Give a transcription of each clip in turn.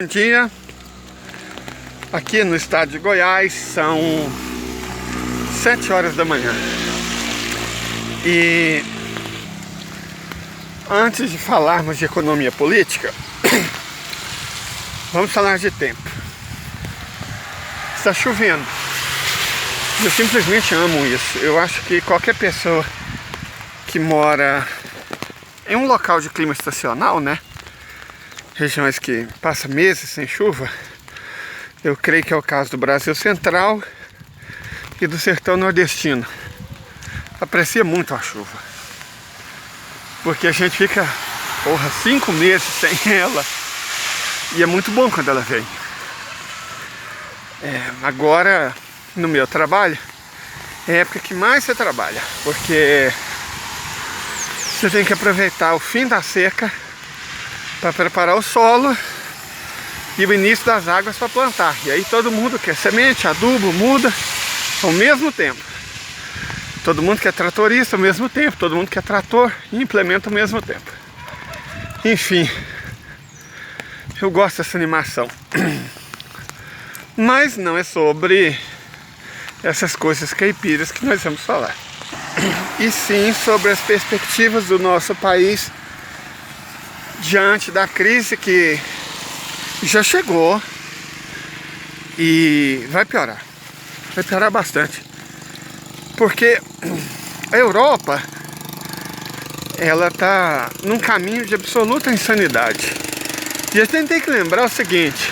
Bom dia, aqui no estado de Goiás são 7 horas da manhã e antes de falarmos de economia política, vamos falar de tempo. Está chovendo, eu simplesmente amo isso. Eu acho que qualquer pessoa que mora em um local de clima estacional, né? Regiões que passam meses sem chuva, eu creio que é o caso do Brasil Central e do Sertão Nordestino, aprecia muito a chuva, porque a gente fica 5 meses sem ela e é muito bom quando ela vem. Agora no meu trabalho é a época que mais você trabalha, porque você tem que aproveitar o fim da seca para preparar o solo e o início das águas para plantar. E aí todo mundo quer semente, adubo, muda ao mesmo tempo. Todo mundo quer tratorista ao mesmo tempo, todo mundo quer trator e implementa ao mesmo tempo. Enfim, eu gosto dessa animação. Mas não é sobre essas coisas caipiras que nós vamos falar. E sim sobre as perspectivas do nosso país diante da crise que já chegou e vai piorar bastante, porque a Europa ela está num caminho de absoluta insanidade. E a gente tem que lembrar o seguinte: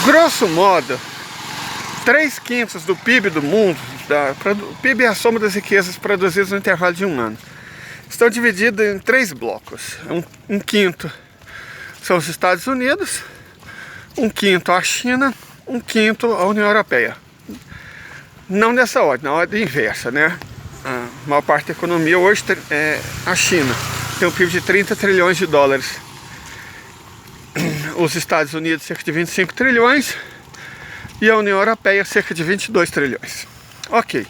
grosso modo, 3/5 do PIB do mundo, o PIB é a soma das riquezas produzidas no intervalo de um ano, estão divididos em 3 blocos. Um quinto são os Estados Unidos, um quinto a China, um quinto a União Europeia. Não nessa ordem, na ordem inversa, né? A maior parte da economia hoje é a China, tem um PIB de 30 trilhões de dólares. Os Estados Unidos cerca de 25 trilhões e a União Europeia cerca de 22 trilhões. Ok.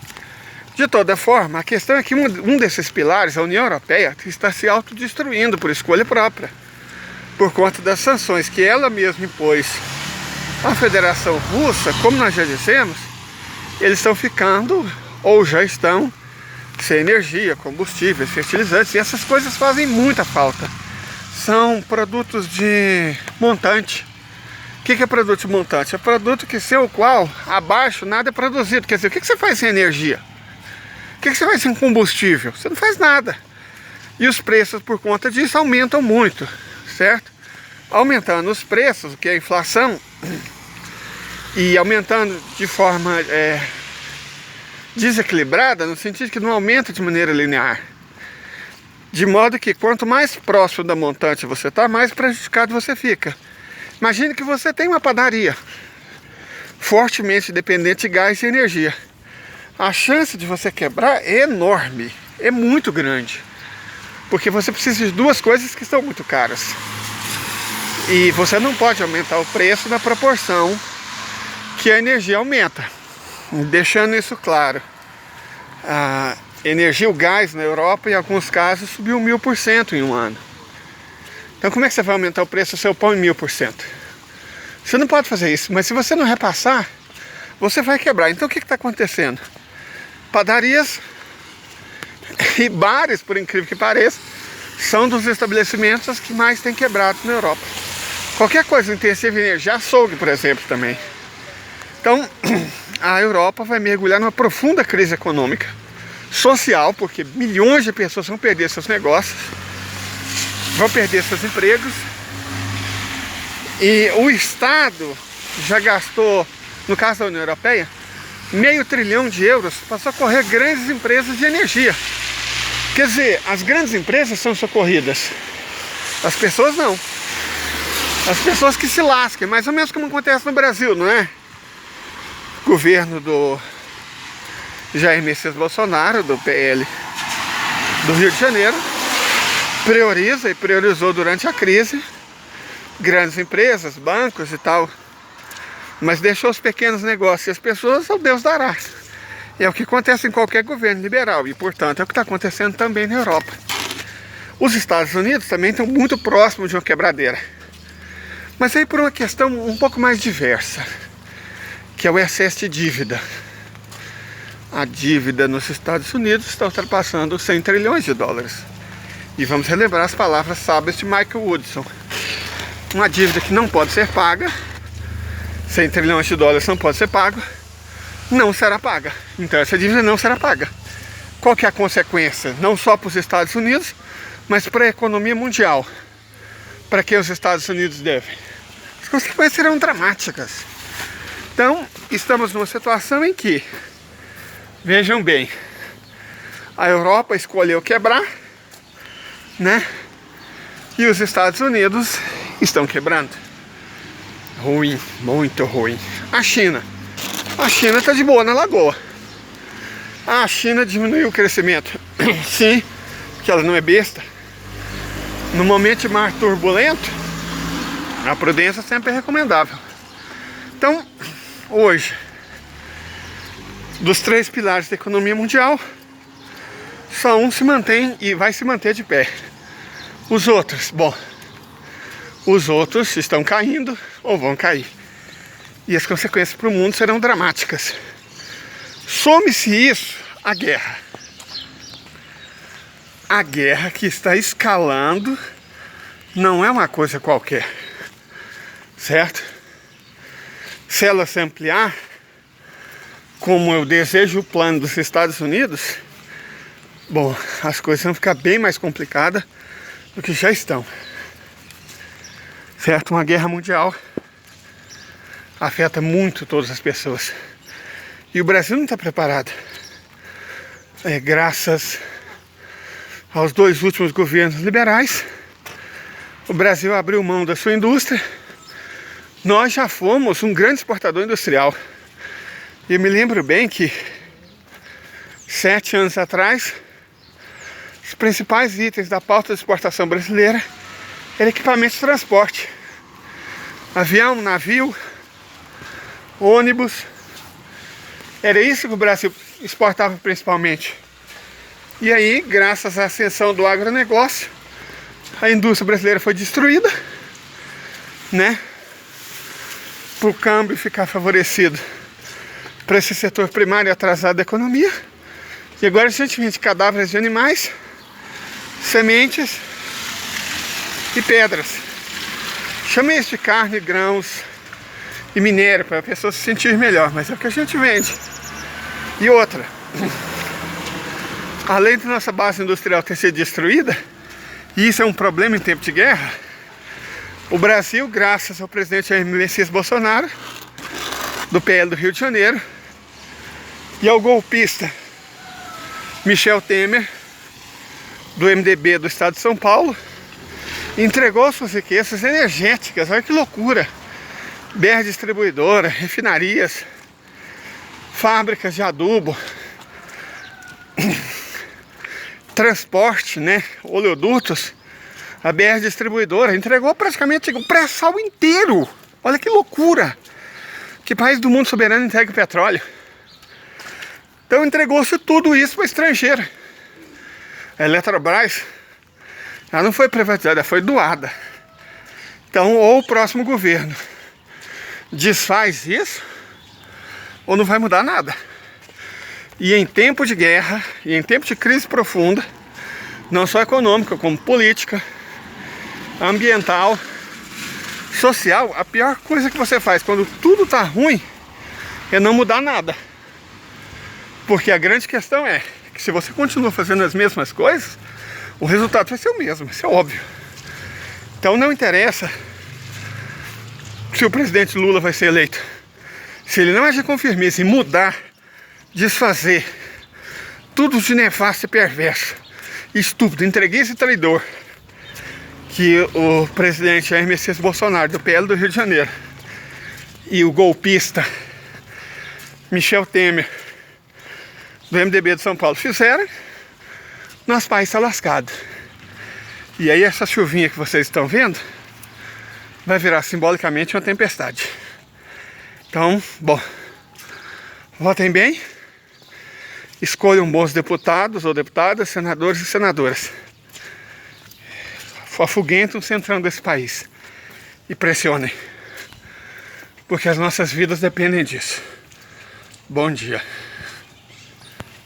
De toda forma, a questão é que um desses pilares, a União Europeia, está se autodestruindo por escolha própria, por conta das sanções que ela mesma impôs à Federação Russa. Como nós já dissemos, eles estão ficando, ou já estão, sem energia, combustíveis, fertilizantes, e essas coisas fazem muita falta. São produtos de montante. O que é produto de montante? É produto que sem o qual, abaixo, nada é produzido. Quer dizer, o que você faz sem energia? O que você faz sem combustível? Você não faz nada. E os preços, por conta disso, aumentam muito, certo? Aumentando os preços, o que é a inflação, e aumentando de forma desequilibrada, no sentido que não aumenta de maneira linear. De modo que quanto mais próximo da montante você está, mais prejudicado você fica. Imagine que você tem uma padaria fortemente dependente de gás e energia. A chance de você quebrar é enorme, é muito grande, porque você precisa de duas coisas que são muito caras. E você não pode aumentar o preço na proporção que a energia aumenta. Deixando isso claro, a energia, o gás na Europa, em alguns casos, subiu 1000% em um ano. Então como é que você vai aumentar o preço do seu pão em 1000%? Você não pode fazer isso, mas se você não repassar, você vai quebrar. Então o que está acontecendo? Padarias e bares, por incrível que pareça, são dos estabelecimentos que mais têm quebrado na Europa. Qualquer coisa intensiva em energia, açougue, por exemplo, também. Então, a Europa vai mergulhar numa profunda crise econômica, social, porque milhões de pessoas vão perder seus negócios, vão perder seus empregos, e o Estado já gastou, no caso da União Europeia, €500 bilhão para socorrer grandes empresas de energia. Quer dizer, as grandes empresas são socorridas, as pessoas não. As pessoas que se lasquem, mais ou menos como acontece no Brasil, não é? O governo do Jair Messias Bolsonaro, do PL do Rio de Janeiro, prioriza e priorizou durante a crise grandes empresas, bancos e tal, mas deixou os pequenos negócios e as pessoas ao Deus dará. É o que acontece em qualquer governo liberal e, portanto, é o que está acontecendo também na Europa. Os Estados Unidos também estão muito próximos de uma quebradeira. Mas aí por uma questão um pouco mais diversa, que é o excesso de dívida. A dívida nos Estados Unidos está ultrapassando 100 trilhões de dólares. E vamos relembrar as palavras sábias de Michael Woodson. Uma dívida que não pode ser paga, 100 trilhões de dólares não pode ser pago, não será paga. Então essa dívida não será paga. Qual que é a consequência? Não só para os Estados Unidos, mas para a economia mundial. Para quem os Estados Unidos devem? As consequências serão dramáticas. Então, estamos numa situação em que, vejam bem, a Europa escolheu quebrar, né? E os Estados Unidos estão quebrando. Ruim, muito ruim. A China está de boa na lagoa. A China diminuiu o crescimento. Sim, porque ela não é besta. No momento de mar turbulento, a prudência sempre é recomendável. Então, hoje, dos 3 pilares da economia mundial, só um se mantém e vai se manter de pé. Os outros, bom, os outros estão caindo ou vão cair. E as consequências para o mundo serão dramáticas. Some-se isso à guerra. A guerra que está escalando não é uma coisa qualquer, certo? Se ela se ampliar, como eu desejo o plano dos Estados Unidos, bom, as coisas vão ficar bem mais complicadas do que já estão. Certo? Uma guerra mundial afeta muito todas as pessoas. E o Brasil não está preparado. Graças aos 2 últimos governos liberais, o Brasil abriu mão da sua indústria. Nós já fomos um grande exportador industrial. E eu me lembro bem que 7 anos atrás, os principais itens da pauta de exportação brasileira eram equipamentos de transporte. Avião, navio, ônibus. Era isso que o Brasil exportava principalmente. E aí, graças à ascensão do agronegócio, a indústria brasileira foi destruída, né? Para o câmbio ficar favorecido para esse setor primário atrasado da economia. E agora a gente vende cadáveres de animais, sementes e pedras. Chama isso de carne, grãos e minério para a pessoa se sentir melhor, mas é o que a gente vende. E outra, além da nossa base industrial ter sido destruída, e isso é um problema em tempo de guerra, o Brasil, graças ao presidente Jair Messias Bolsonaro, do PL do Rio de Janeiro, e ao golpista Michel Temer, do MDB do estado de São Paulo, entregou suas riquezas energéticas. Olha que loucura! BR distribuidora, refinarias, fábricas de adubo, transporte, né? Oleodutos. A BR distribuidora entregou praticamente o pré-sal inteiro. Olha que loucura! Que país do mundo soberano entrega o petróleo? Então entregou-se tudo isso para o estrangeiro. A Eletrobras, ela não foi privatizada, ela foi doada. Então, ou o próximo governo desfaz isso, ou não vai mudar nada. E em tempo de guerra, e em tempo de crise profunda, não só econômica, como política, ambiental, social, a pior coisa que você faz quando tudo está ruim é não mudar nada. Porque a grande questão é que se você continua fazendo as mesmas coisas, o resultado vai ser o mesmo, isso é óbvio. Então não interessa se o presidente Lula vai ser eleito. Se ele não agir com firmeza e mudar, desfazer tudo de nefasto e perverso, estúpido, entreguista e traidor que o presidente Jair Messias Bolsonaro, do PL do Rio de Janeiro, e o golpista Michel Temer, do MDB de São Paulo, fizeram, nosso país está lascado. E aí essa chuvinha que vocês estão vendo vai virar simbolicamente uma tempestade. Então, bom, votem bem, escolham bons deputados ou deputadas, senadores e senadoras. Afuguentem o centrão desse país. e pressionem, porque as nossas vidas dependem disso. Bom dia.